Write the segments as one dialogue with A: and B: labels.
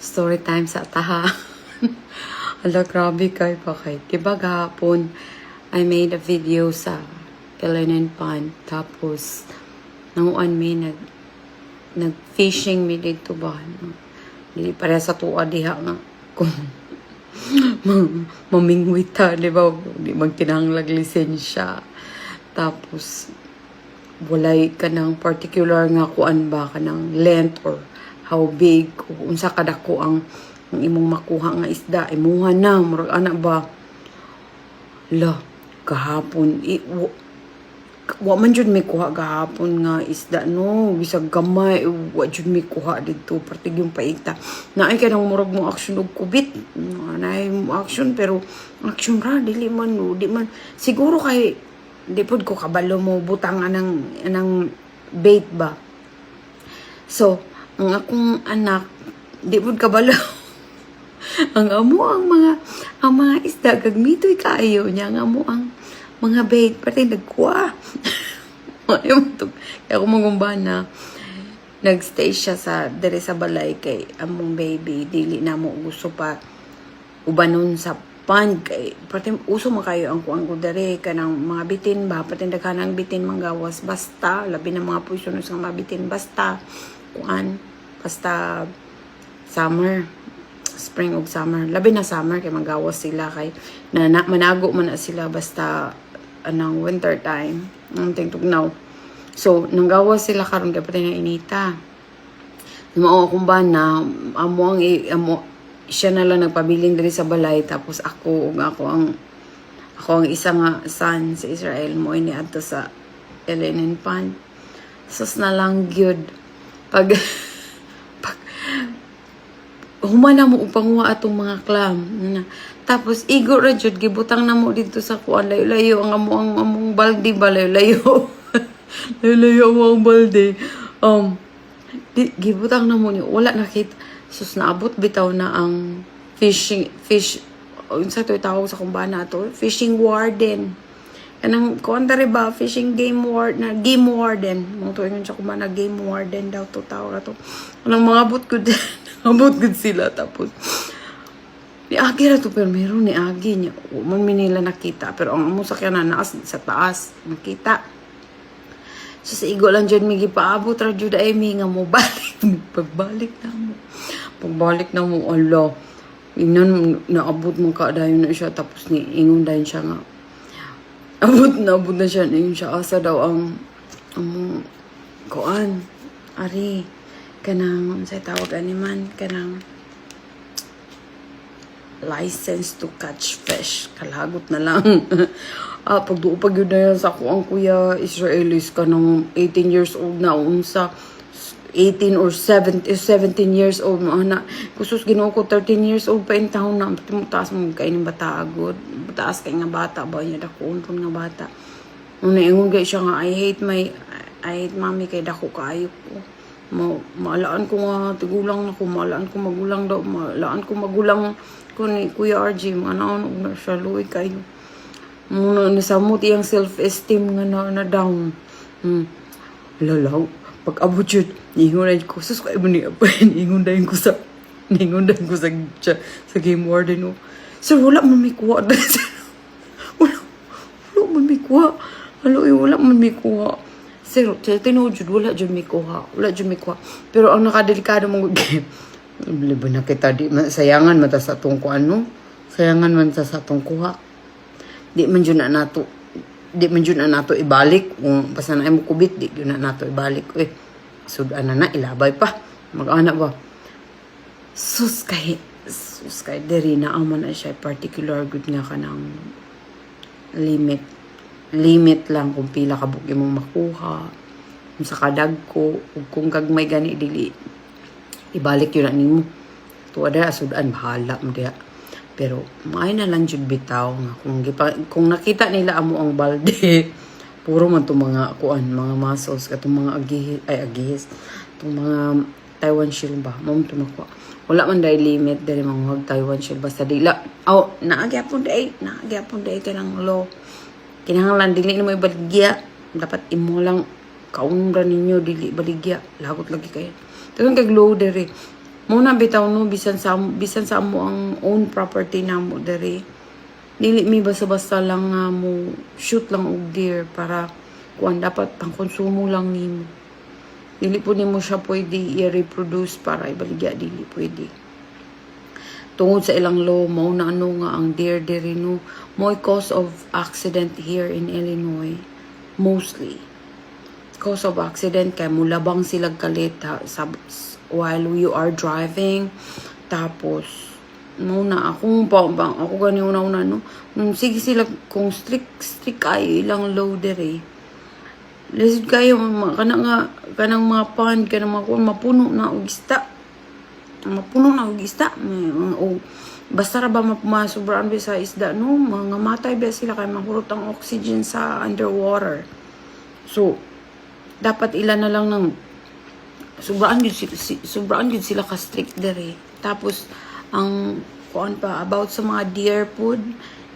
A: Story time sa taha. Ala, grabe kay pa kay. Diba gahapon, I made a video sa Ellen Pond. Tapos, nanguan may nag-fishing mi dito ba? Di pare sa tuwa diha nga. Kung mamingwita, di ba? Di magtinanglag lisensya. Tapos, walay ka ng particular nga kuan ba ka ng length or how big kung unsa kadako ang imong makuha nga isda imuha na murag ana ba la kahapon wa man jud mi kuha gahapon nga isda no bisag gamay wa jud mi kuha didto pertig yung paita naay ka nang murag mo action og kubit naay mo action pero action ra dili man siguro kay di pod ko kabalo mo butang anang bait ba so ang akong anak di pod kabalo ang mga isda gagmitoy kaayo niya ang amo ang mga bait pati nagkuha ayaw to kaya ako magumbana nagstay siya sa dere sa balay kay among baby dili na mo gusto pa ubanon sa pond kay pati uso man kayo ang kuang dere kanang mga bitin ba pati daghanang bitin manggawas basta labi na mga puso sa mga bitin basta kuan basta summer spring ug summer labi na summer kay magawas sila kay manago man na sila basta anang winter time anting tugnaw so nanggawas sila karon kay pati na inita mao akong bana amo siya na lang nagpabiling diri sa balay tapos ako ang isa nga son sa Israel mo ini adto sa Ellen Pond sus na lang gyud pag humana mo upanguha atong mga clam tapos igo ra jud gibutang na mo dito sa kuan layo-layo ang among balde ba layo-layo layo-layo ang balde gibutang na mo ni wala nakita sus naabot bitaw na ang fish unsa to tawag sa kumbana to fishing warden kanang kuan dere ba fishing game warden mo to ingon sa kumbana game warden daw to tawag to anong mga abot gud abot gud sila tapos ni agi ra to pero meron ni agi niya man minila nakita pero ang amo sakyanan naas sa taas nakita so sa igo lang jud mi gipaabot ra jud ay mi nga mo pagbalik na mo Allah ingnan naabot mo ka dayon na siya tapos ni ingon dayon siya nga abot na siya ingon siya asa daw ang kuan ari kanang sa tawag animan kanang license to catch fish kalagot na lang pagduupag yun na yan sa ako ang kuya Israelis kanang 18 years old na unsa 18 or 17 years old mo na kusus Ginoo ko 13 years old pa in taon na taas mo kay ning bata agud taas kay nga bata ba niya dako unton nga bata una ingon gay siya nga I hate mommy kay dako kaayo ko maalaan ko nga tigulang na ko maalaan ko magulang daw maalaan ko magulang ko ni Kuya RJ mga naon na siya luoy kayo muna nasamot iyang self-esteem nga na down lalaw pag abot yun ningunan ko sus ko ibo ni apa ningunan ko sa game warden sir wala man may kuha wala man may kuha wala man may kuha sir, tinuod jud wala jud mi kuha. Pero ang nakadelikado mong game, libo na kita di sayangan man ta sa atong kuan no. Sayangan man ta sa atong kuha. Di man jud na nato ibalik kung basta na mo kubit di jud na nato ibalik. Sudan na ilabay pa. Mag-ana ba? Sus kay diri na amo na siya particular good nga kanang limit lang kung pila ka buki mong makuha kung sa kadagko kung kagmay gani dili ibalik yun na nimo tuwa dara sudan bahala mo diha pero maay na lang jud bitaw nga kung nakita nila amo ang balde puro man to mga kuan mga muscles katong mga agihis tong mga Taiwan shell ba mo to makuha wala man dai limit diri mga Taiwan shell basta dila naagyapon dai kanang law kinahanglan dili na mo ibaligya dapat imo lang kaunra ninyo dili baligya lagot lagi kayo dagan kag loader Muna bitaw no, bisan sa amo ang own property na mo dere. Dili mi basta-basta lang nga mo shoot lang og deer para kuan dapat pang konsumo lang nimo. Dili po nimo siya pwede i-reproduce para ibaligya, dili pwede. Tungod sa ilang law, mao na ano nga ang deer dere no, mo'y cause of accident here in Illinois mostly. Cause of accident kay mulabang sila kalit while you are driving. Tapos muna ako gani una no, sige sila kung strict kayo ilang low dere. Lisod kayo kanang mga pond kanang mga mapuno na og isda. O basta ra ba masubraan ba sa isda no, mga matay ba sila kay mahurot ang oxygen sa underwater. So dapat ilan na lang ng sobraan yun sila ka-strict dere. Tapos ang kuan pa about sa mga deer food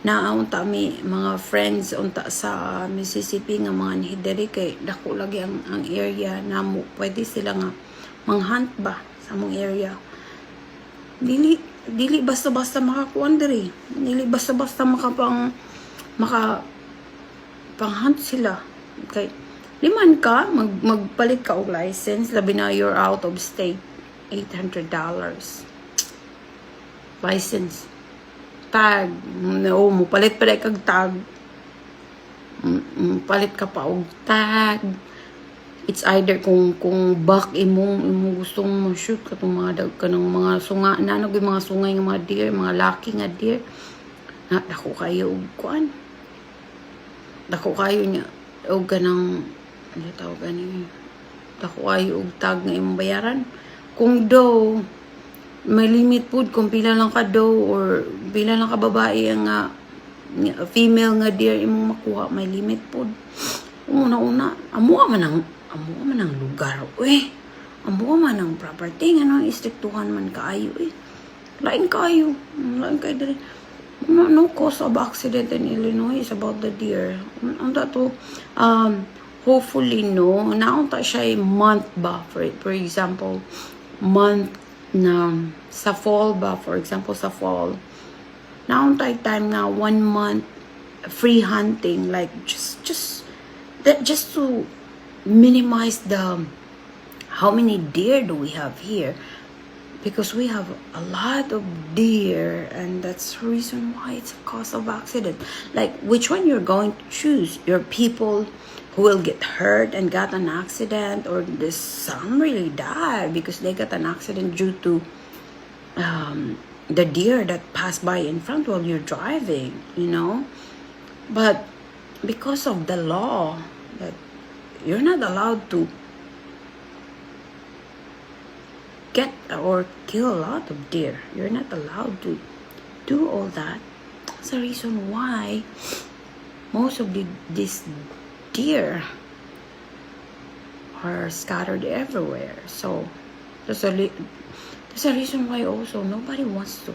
A: na unta mi mga friends unta sa Mississippi nga mga nihidere kay dako lagi ang area namo, pwede sila nga manghunt ba sa mong area. Dili basta-basta makakuan dere, dili basta-basta panghunt sila. Okay, liman ka magpalit ka og license, labi na you're out of state, $800 license. Tag, no, mo palit pa kag tag. Palit ka pa og tag. It's either kung back imong gustong mo shoot katong mga kanang mga sunga nanog yung mga sungay nga mga deer, mga laki nga deer. Na dako kayo og kuan. Dako kayo niya og kanang ano tawag ani. Dako kayo og tag nga imong bayaran. Kung daw may limit pud kung pila lang ka daw or pila lang ka babae ang female nga deer imong makuha, may limit pud. Una amo man ang lugar amo man ang property nga nang istriktuhan man kaayo lain kayo diri. No cause of accident in Illinois is about the deer. Unta to hopefully no naunta siya month ba for example month na sa fall ba, for example sa fall nauntay time na 1 month free hunting, like just to minimize the how many deer do we have here, because we have a lot of deer and that's the reason why it's a cause of accident. Like which one you're going to choose? Your people who will get hurt and got an accident, or some really die because they got an accident due to the deer that passed by in front while you're driving, you know. But because of the law that you're not allowed to get or kill a lot of deer, you're not allowed to do all that. That's the reason why most of these deer are scattered everywhere. So there's a reason why also nobody wants to.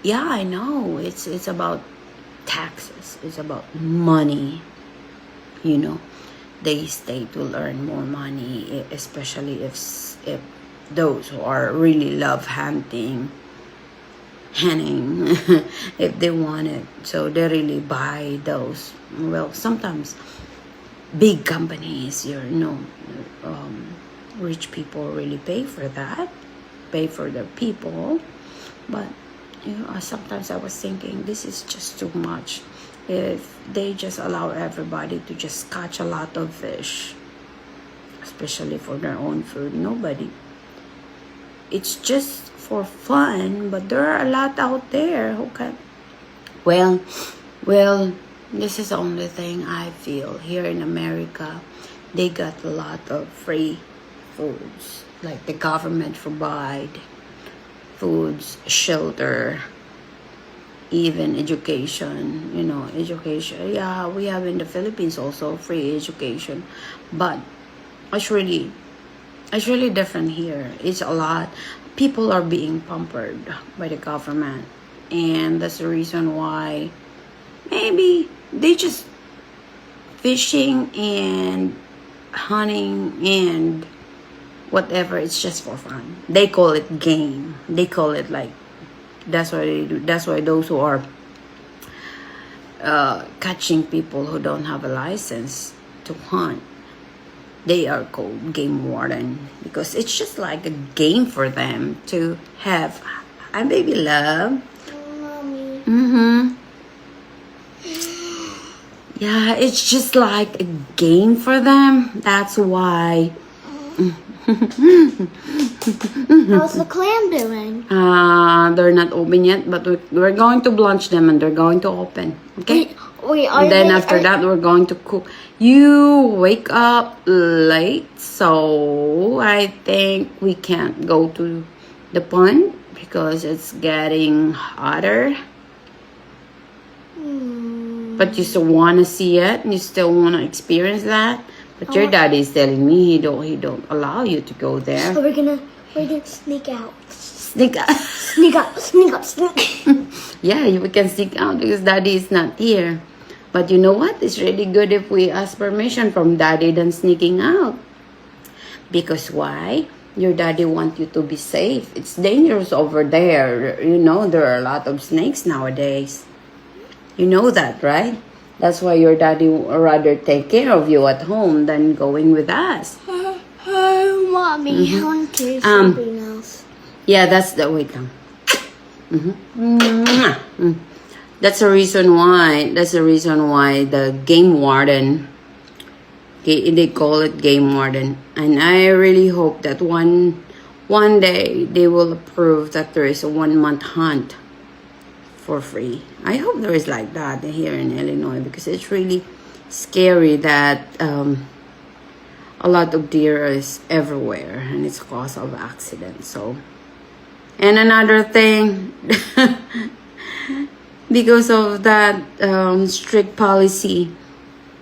A: Yeah, I know it's about taxes, it's about money, you know. The state will earn more money, especially if those who are really love hunting if they want it, so they really buy those. Well, sometimes big companies, rich people really pay for that, pay for their people. But sometimes I was thinking this is just too much. If they just allow everybody to just catch a lot of fish, especially for their own food, nobody, it's just for fun, but there are a lot out there who can. Well, this is the only thing I feel here in America. They got a lot of free foods, like the government provide foods, shelter, even education. Education. Yeah, we have in the Philippines also free education, but it's really different here. It's a lot. People are being pampered by the government, and that's the reason why maybe they just fishing and hunting and whatever. It's just for fun. They call it game. They call it like, that's what they do. That's why those who are catching people who don't have a license to hunt, they are called game warden, because it's just like a game for them to have. Hi, baby love.
B: Mommy.
A: Mm-hmm. Yeah, it's just like a game for them. That's why.
B: How's the clam doing?
A: They're not open yet, but we're going to blanch them and they're going to open. Okay?
B: Wait,
A: And then after that, we're going to cook. You wake up late, so I think we can't go to the pond because it's getting hotter. But you still want to see it, and you still want to experience that. But your daddy is telling me he don't allow you to go there.
B: So we're gonna sneak out.
A: Sneak out.
B: Sneak up, sneak up, sneak.
A: Yeah, we can sneak out because daddy is not here. But you know what? It's really good if we ask permission from daddy than sneaking out. Because why? Your daddy wants you to be safe. It's dangerous over there. You know, there are a lot of snakes nowadays. You know that, right? That's why your daddy would rather take care of you at home than going with us.
B: Mommy, I want to do something else.
A: Yeah, that's the way. That's the reason why. That's the reason why the game warden. They call it game warden, and I really hope that one day they will approve that there is a 1 month hunt for free. I hope there is like that here in Illinois, because it's really scary that a lot of deer is everywhere and it's cause of accidents. So, and another thing, because of that strict policy,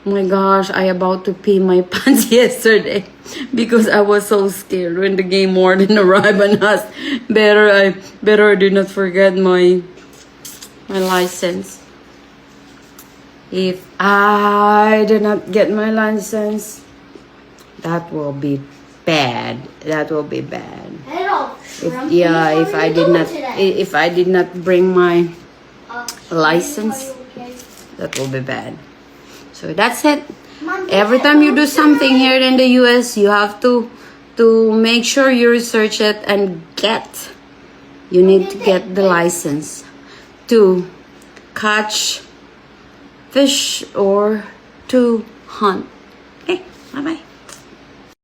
A: oh my gosh, I about to pee my pants yesterday because I was so scared when the game warden arrived and asked, better I do not forget my license. If I did not get my license, that will be bad. That will be bad.
B: Hello.
A: If I did not bring my license, that will be bad. So that's it. Every time you do something here in the US, you have to make sure you research it and you need to get the license to catch fish or to hunt. Okay, bye-bye.